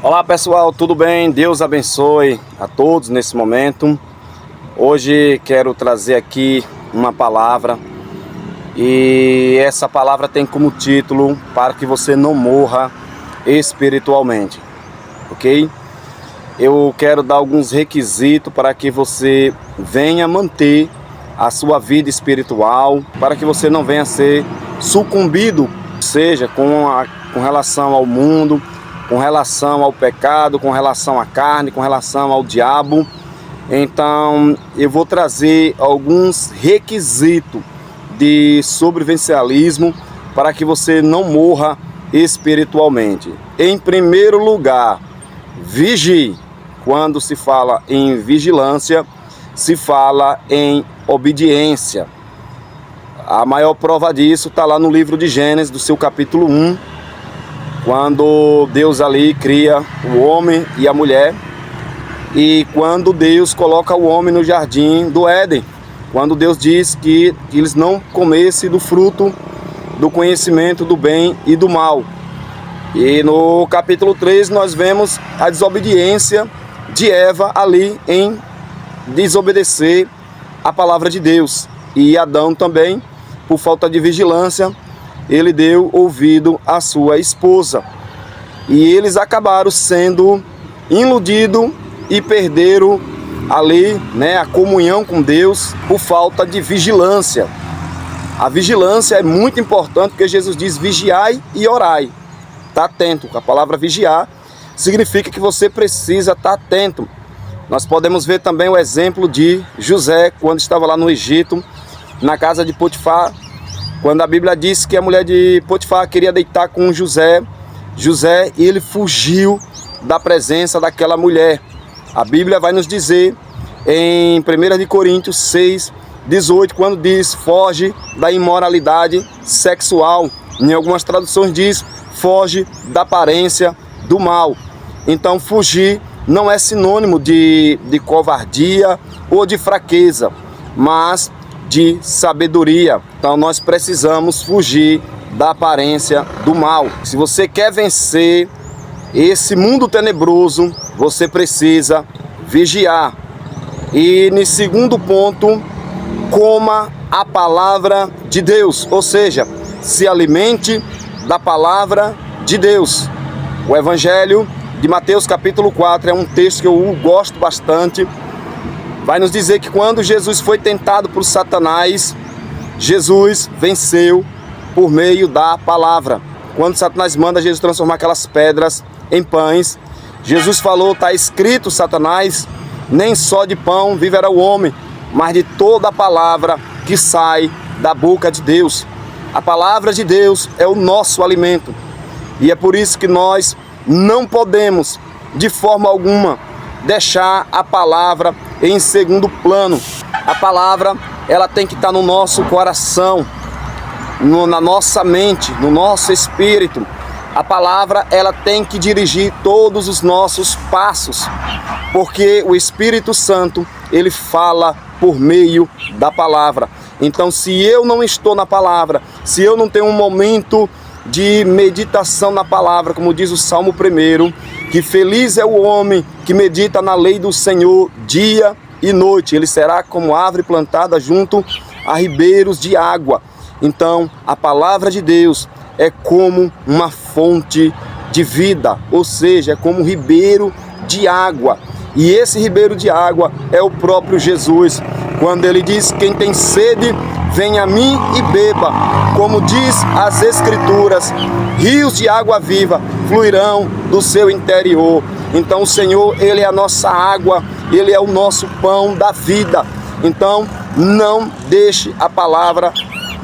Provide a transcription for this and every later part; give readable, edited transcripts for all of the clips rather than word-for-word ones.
Olá pessoal, tudo bem? Deus abençoe a todos nesse momento. Hoje quero trazer aqui uma palavra e essa palavra tem como título: para que você não morra espiritualmente, ok? Eu quero dar alguns requisitos para que você venha manter a sua vida espiritual, para que você não venha ser sucumbido, seja com relação ao mundo, com relação ao pecado, com relação à carne, com relação ao diabo. Então eu vou trazer alguns requisitos de sobrevivencialismo para que você não morra espiritualmente. Em primeiro lugar, vigie. Quando se fala em vigilância, se fala em obediência. A maior prova disso está lá no livro de Gênesis, do seu capítulo 1, quando Deus ali cria o homem e a mulher, e quando Deus coloca o homem no jardim do Éden, quando Deus diz que eles não comessem do fruto do conhecimento do bem e do mal. E no capítulo 3 nós vemos a desobediência de Eva ali em desobedecer a palavra de Deus, e Adão também, por falta de vigilância, ele deu ouvido à sua esposa. E eles acabaram sendo iludidos e perderam ali, a comunhão com Deus por falta de vigilância. A vigilância é muito importante, porque Jesus diz: vigiai e orai. Está atento. A palavra vigiar significa que você precisa estar atento. Nós podemos ver também o exemplo de José, quando estava lá no Egito, na casa de Potifar. Quando a Bíblia diz que a mulher de Potifar queria deitar com José, ele fugiu da presença daquela mulher. A Bíblia vai nos dizer em 1 Coríntios 6, 18, quando diz: foge da imoralidade sexual. Em algumas traduções diz: foge da aparência do mal. Então fugir não é sinônimo de covardia ou de fraqueza, mas de sabedoria. Então nós precisamos fugir da aparência do mal. Se você quer vencer esse mundo tenebroso, você precisa vigiar. E no segundo ponto, coma a palavra de Deus, ou seja, se alimente da palavra de Deus. O Evangelho de Mateus capítulo 4 é um texto que eu gosto bastante. Vai nos dizer que quando Jesus foi tentado por Satanás, Jesus venceu por meio da palavra. Quando Satanás manda Jesus transformar aquelas pedras em pães, Jesus falou: está escrito, Satanás, nem só de pão viverá o homem, mas de toda a palavra que sai da boca de Deus. A palavra de Deus é o nosso alimento. E é por isso que nós não podemos, de forma alguma, deixar a palavra em segundo plano. A palavra, ela tem que estar no nosso coração, na nossa mente, no nosso espírito. A palavra, ela tem que dirigir todos os nossos passos, porque o Espírito Santo, ele fala por meio da palavra. Então, se eu não estou na palavra, se eu não tenho um momento de meditação na palavra, como diz o Salmo 1, que feliz é o homem que medita na lei do Senhor dia e noite, ele será como árvore plantada junto a ribeiros de água. Então, a palavra de Deus é como uma fonte de vida, ou seja, é como um ribeiro de água. E esse ribeiro de água é o próprio Jesus, quando ele diz: quem tem sede, venha a mim e beba. Como diz as Escrituras, rios de água viva fluirão do seu interior. Então o Senhor, ele é a nossa água, ele é o nosso pão da vida. Então não deixe a palavra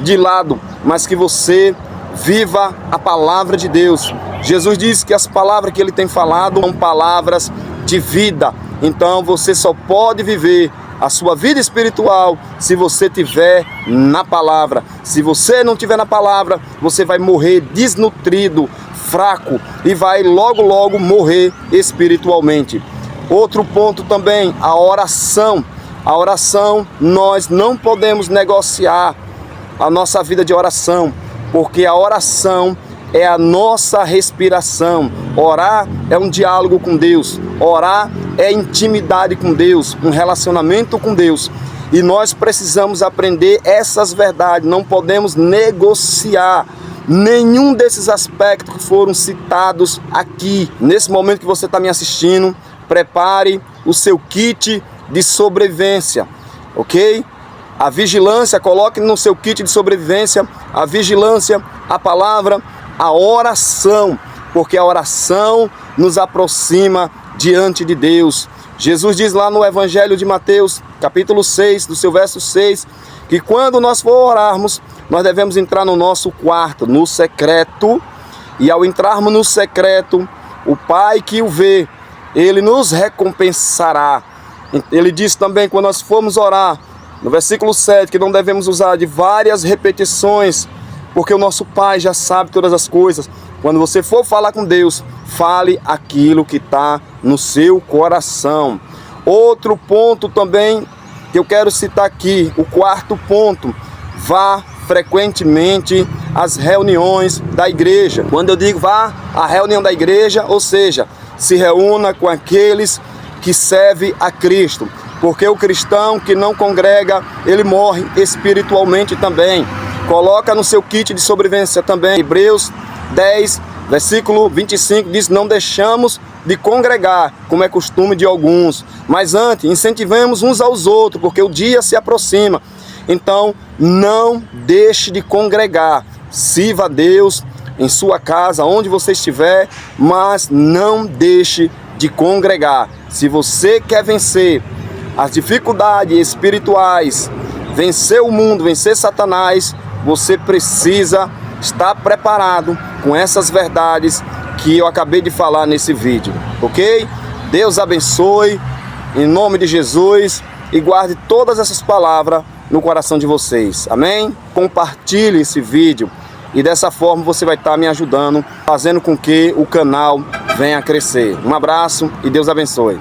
de lado, mas que você viva a palavra de Deus. Jesus disse que as palavras que ele tem falado são palavras de vida. Então você só pode viver a sua vida espiritual se você tiver na palavra. Se você não tiver na palavra, você vai morrer desnutrido, fraco, e vai logo morrer espiritualmente. Outro ponto também, a oração. A oração, nós não podemos negociar a nossa vida de oração, porque a oração é a nossa respiração. Orar é um diálogo com Deus. Orar é intimidade com Deus, um relacionamento com Deus. E nós precisamos aprender essas verdades. Não podemos negociar nenhum desses aspectos que foram citados aqui. Nesse momento que você está me assistindo, prepare o seu kit de sobrevivência, ok? A vigilância, coloque no seu kit de sobrevivência a vigilância, a palavra, a oração, porque a oração nos aproxima diante de Deus. Jesus diz lá no Evangelho de Mateus, capítulo 6, do seu verso 6, que quando nós for orarmos, nós devemos entrar no nosso quarto, no secreto, e ao entrarmos no secreto, o Pai que o vê, Ele nos recompensará. Ele diz também, quando nós formos orar, no versículo 7, que não devemos usar de várias repetições, porque o nosso Pai já sabe todas as coisas. Quando você for falar com Deus, fale aquilo que está no seu coração. Outro ponto também que eu quero citar aqui, o quarto ponto: vá frequentemente às reuniões da igreja. Quando eu digo vá à reunião da igreja, ou seja, se reúna com aqueles que servem a Cristo, porque o cristão que não congrega, ele morre espiritualmente também. Coloca no seu kit de sobrevivência também. Hebreus 10, versículo 25 diz: não deixamos de congregar, como é costume de alguns, mas antes incentivemos uns aos outros, porque o dia se aproxima. Então, não deixe de congregar. Sirva a Deus em sua casa, onde você estiver, mas não deixe de congregar. Se você quer vencer as dificuldades espirituais, vencer o mundo, vencer Satanás, você precisa estar preparado com essas verdades que eu acabei de falar nesse vídeo, ok? Deus abençoe, em nome de Jesus, e guarde todas essas palavras no coração de vocês, amém? Compartilhe esse vídeo e dessa forma você vai estar me ajudando, fazendo com que o canal venha a crescer. Um abraço e Deus abençoe.